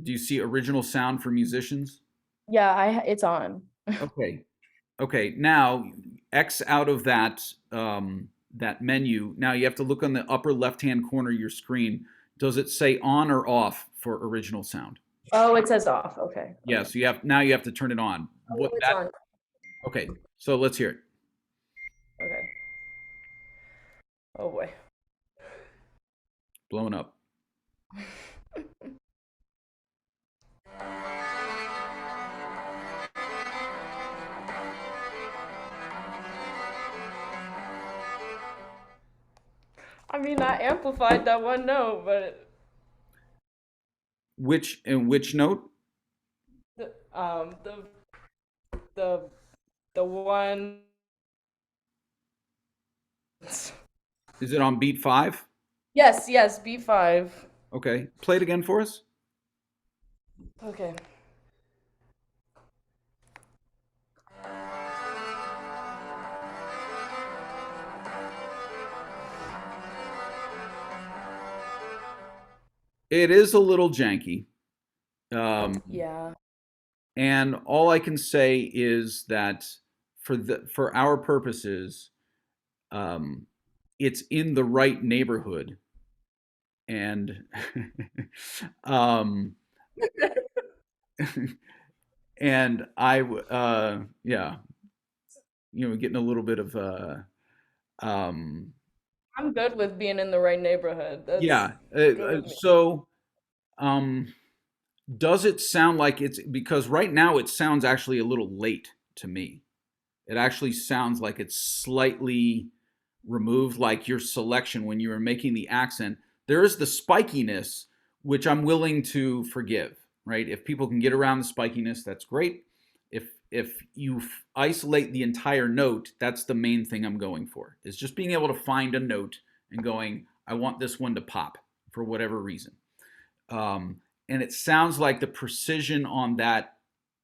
Do you see original sound for musicians? Yeah, it's on. Okay. Okay. Now X out of that that menu. Now you have to look on the upper left-hand corner of your screen. Does it say on or off for original sound? Oh, it says off. Okay. Yeah. So you have to turn it on. Oh, it's on. Okay. So let's hear it. Okay. Oh boy. Blowing up. I mean, I amplified that one note, but Which note? the the one. Is it on beat 5? Yes, B5. Okay. Play it again for us. Okay. It is a little janky. Yeah. And all I can say is that for our purposes, it's in the right neighborhood. And um, and yeah, getting a little bit of um, I'm good with being in the right neighborhood. That's yeah. good with me. So um, does it sound like it's because right now it sounds actually a little late to me. It actually sounds like it's slightly removed, like your selection when you were making the accent. There is the spikiness, which I'm willing to forgive, right? If people can get around the spikiness, that's great. If you isolate the entire note, that's the main thing I'm going for. Is just being able to find a note and going, I want this one to pop for whatever reason. And it sounds like the precision on that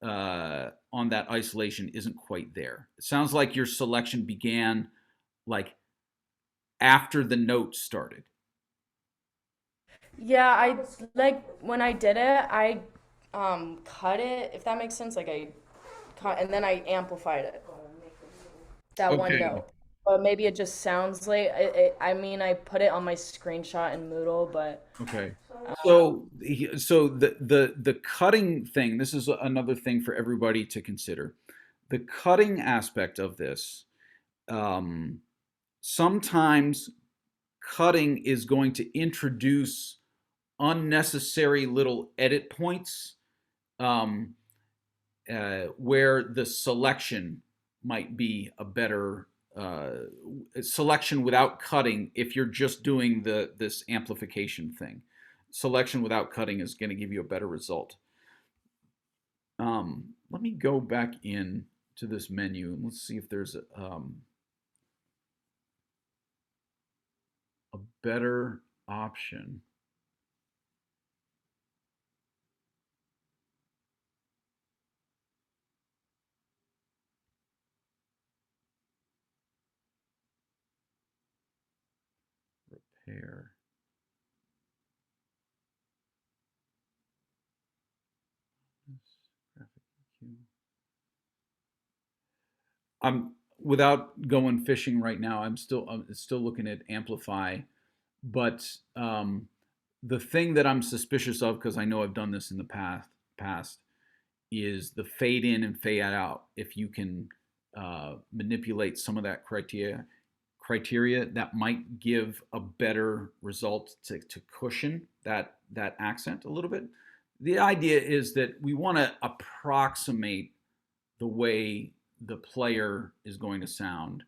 isolation isn't quite there. It sounds like your selection began like after the note started. Yeah, I like when I did it, I cut it, if that makes sense. Like I cut and then I amplified it. That one Okay. note. But maybe it just sounds like I mean, I put it on my screenshot in Moodle, but Okay. um, So the cutting thing, this is another thing for everybody to consider. The cutting aspect of this, um, sometimes cutting is going to introduce unnecessary little edit points, um, where the selection might be a better selection without cutting. If you're just doing this amplification thing, selection without cutting is going to give you a better result. Let me go back in to this menu and let's see if there's a better option. Repair. Graphic EQ. I'm without going fishing right now. I'm still looking at Amplify, but the thing that I'm suspicious of, because I know I've done this in the past, is the fade in and fade out. If you can manipulate some of that criteria, that might give a better result to cushion that accent a little bit. The idea is that we want to approximate the way the player is going to sound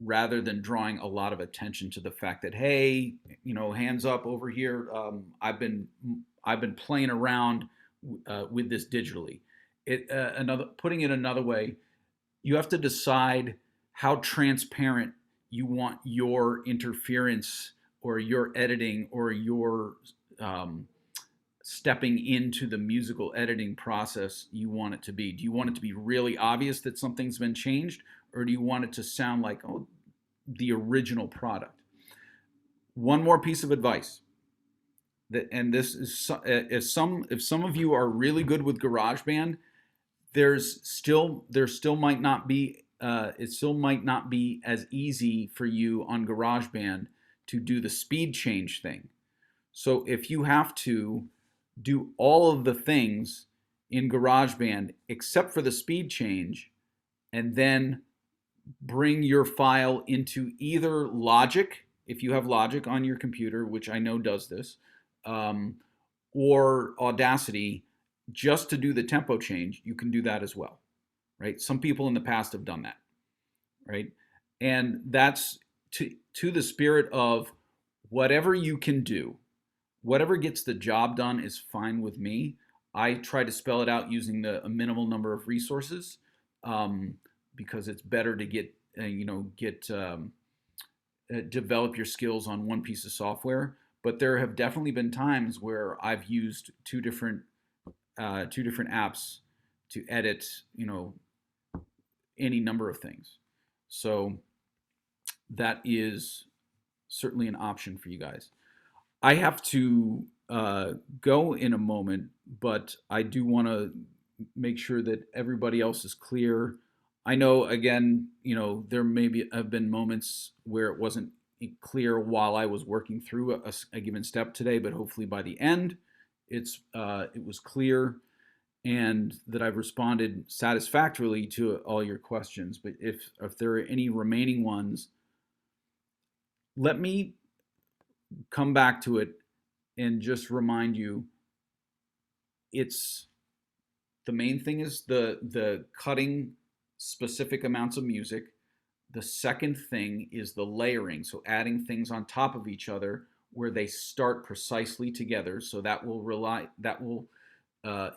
rather than drawing a lot of attention to the fact that, hey, hands up over here, I've been playing around with this digitally. Putting it another way, you have to decide how transparent you want your interference or your editing or your um, stepping into the musical editing process you want it to be. Do you want it to be really obvious that something's been changed, or do you want it to sound like, oh, the original product? One more piece of advice. And this is if some of you are really good with GarageBand, there still might not be it still might not be as easy for you on GarageBand to do the speed change thing. So if you have to do all of the things in GarageBand except for the speed change, and then bring your file into either Logic, if you have Logic on your computer, which I know does this, um, or Audacity, just to do the tempo change, you can do that as well, right? Some people in the past have done that, right? And that's to the spirit of whatever you can do, whatever gets the job done is fine with me. I try to spell it out using a minimal number of resources, um, because it's better to develop your skills on one piece of software. But there have definitely been times where I've used two different apps to edit, any number of things. So that is certainly an option for you guys. I have to go in a moment, but I do want to make sure that everybody else is clear. I know, again, there have been moments where it wasn't clear while I was working through a given step today, but hopefully by the end, it was clear and that I've responded satisfactorily to all your questions. But if there are any remaining ones, let me come back to it and just remind you, the main thing is the cutting specific amounts of music. The second thing is the layering, so adding things on top of each other where they start precisely together. So that will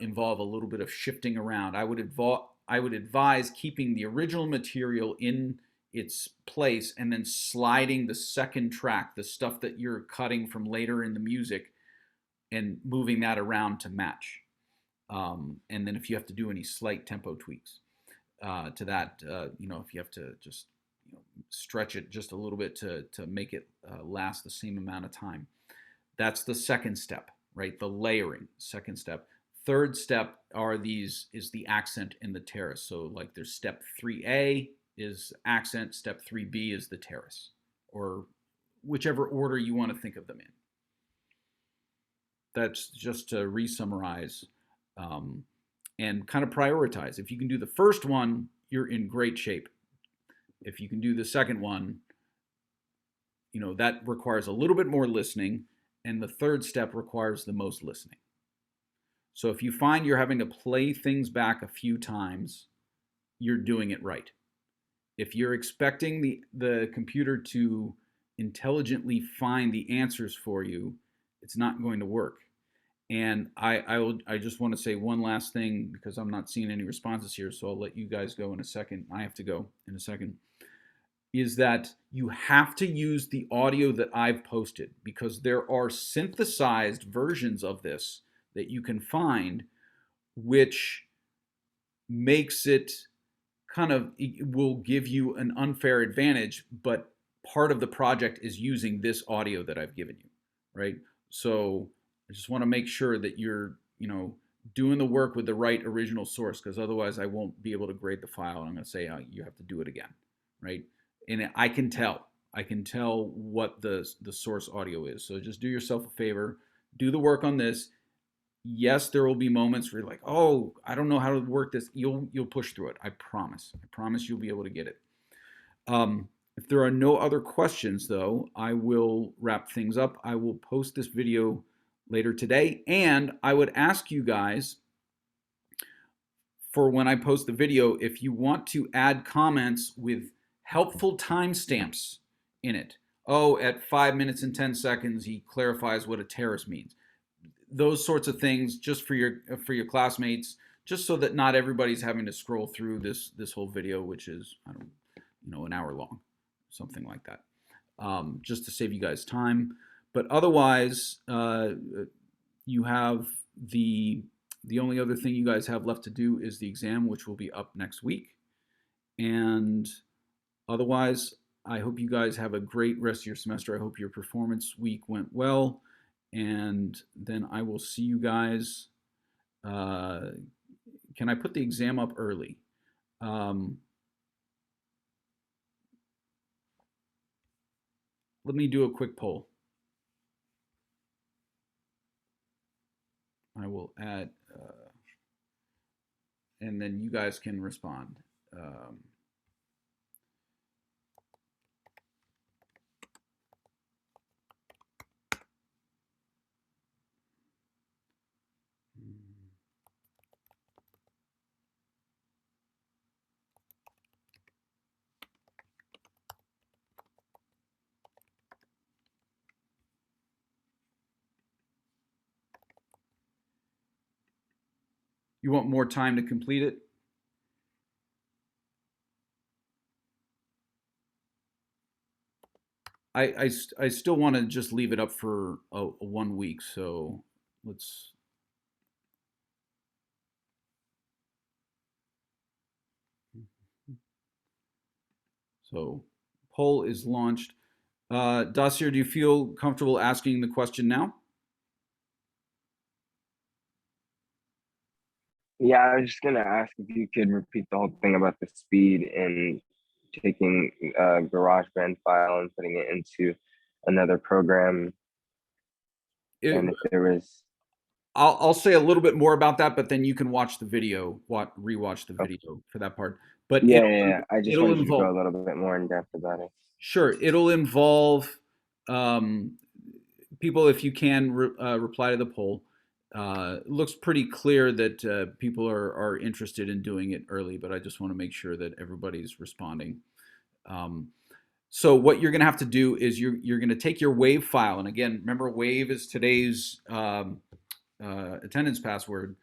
involve a little bit of shifting around. I would advise keeping the original material in its place and then sliding the second track, the stuff that you're cutting from later in the music, and moving that around to match. And then if you have to do any slight tempo tweaks to that, if you have to just stretch it just a little bit to make it last the same amount of time, that's the second step, right? The layering, second step. Third step is the accent and the terrace. So like there's step 3A is accent, step 3B is the terrace, or whichever order you want to think of them in. That's just to re-summarize and kind of prioritize. If you can do the first one, you're in great shape. If you can do the second one, that requires a little bit more listening, and the third step requires the most listening. So if you find you're having to play things back a few times, you're doing it right. If you're expecting the computer to intelligently find the answers for you, it's not going to work. And I just want to say one last thing, because I'm not seeing any responses here, so I'll let you guys go in a second. I have to go in a second. Is that you have to use the audio that I've posted, because there are synthesized versions of this that you can find, which makes it it will give you an unfair advantage, but part of the project is using this audio that I've given you, right? So I just want to make sure that you're, doing the work with the right original source, because otherwise I won't be able to grade the file. And I'm going to say, you have to do it again, right? And I can tell what the source audio is. So just do yourself a favor, do the work on this. Yes, there will be moments where you're like, oh, I don't know how to work this. You'll push through it. I promise you'll be able to get it. If there are no other questions, though, I will wrap things up. I will post this video later today, and I would ask you guys, for when I post the video, if you want to add comments with helpful timestamps in it. Oh, at 5 minutes and 10 seconds, he clarifies what a terrace means. Those sorts of things, just for your classmates, just so that not everybody's having to scroll through this whole video, which is, an hour long, something like that, just to save you guys time. But otherwise, you have the only other thing you guys have left to do is the exam, which will be up next week. And otherwise, I hope you guys have a great rest of your semester. I hope your performance week went well. And then I will see you guys. Can I put the exam up early? Let me do a quick poll. I will add, and then you guys can respond. You want more time to complete it? I still want to just leave it up for a 1 week, so let's. So poll is launched. Dacier, do you feel comfortable asking the question now? Yeah, I was just gonna ask if you could repeat the whole thing about the speed and taking a GarageBand file and putting it into another program, It- and if there was, I'll say a little bit more about that, but then you can watch the video, rewatch the okay. video for that part. But Yeah. I just it'll wanted you to go involve, a little bit more in depth about it. sure, it'll involve um, people, if you can reply to the poll. It looks pretty clear that people are interested in doing it early, but I just want to make sure that everybody's responding. Um, so what you're going to have to do is you're going to take your wave file, and again, remember wave is today's attendance password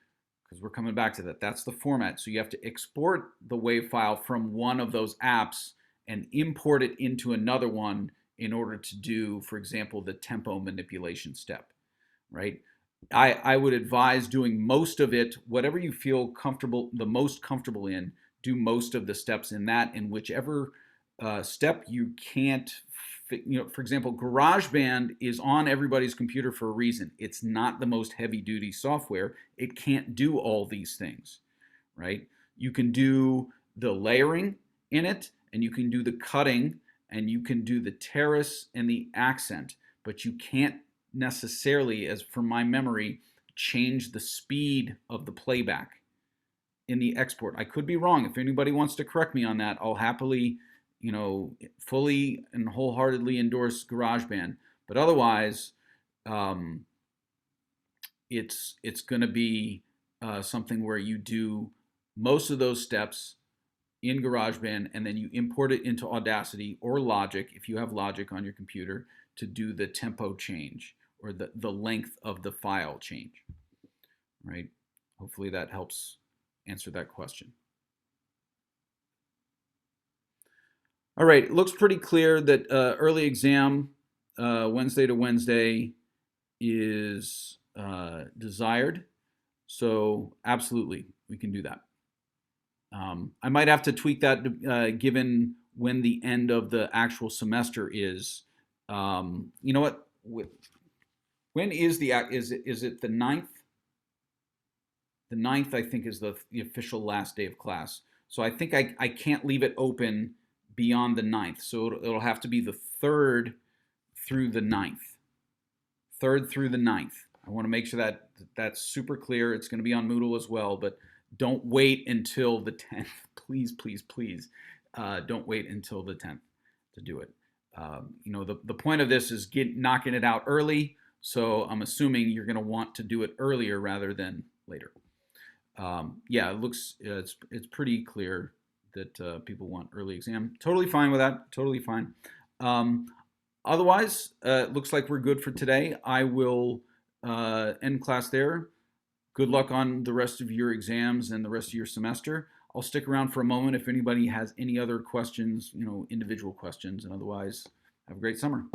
because we're coming back to that. That's the format. So you have to export the wave file from one of those apps and import it into another one in order to do, for example, the tempo manipulation step, right? I would advise doing most of it, whatever you feel comfortable, the most comfortable in, do most of the steps in that, and whichever step you can't, for example, GarageBand is on everybody's computer for a reason. It's not the most heavy duty software. It can't do all these things, right? You can do the layering in it, and you can do the cutting, and you can do the terrace and the accent, but you can't necessarily, as from my memory, change the speed of the playback in the export. I could be wrong. If anybody wants to correct me on that, I'll happily, fully and wholeheartedly endorse GarageBand. But otherwise, it's going to be something where you do most of those steps in GarageBand, and then you import it into Audacity or Logic, if you have Logic on your computer, to do the tempo change or the length of the file change, right? Hopefully that helps answer that question. All right, it looks pretty clear that early exam, Wednesday to Wednesday, is desired. So absolutely, we can do that. I might have to tweak that given when the end of the actual semester is. You know what? When is is it the 9th? The 9th, I think, is the official last day of class. So I think I can't leave it open beyond the 9th. So it'll have to be the 3rd through the 9th. 3rd through the 9th. I want to make sure that that's super clear. It's going to be on Moodle as well, but don't wait until the 10th. Please, please, please. Don't wait until the 10th to do it. The point of this is knocking it out early. So I'm assuming you're going to want to do it earlier rather than later. Yeah, it looks it's pretty clear that people want early exam. Totally fine with that. Totally fine. Otherwise, it looks like we're good for today. I will end class there. Good luck on the rest of your exams and the rest of your semester. I'll stick around for a moment if anybody has any other questions, individual questions, and otherwise, have a great summer.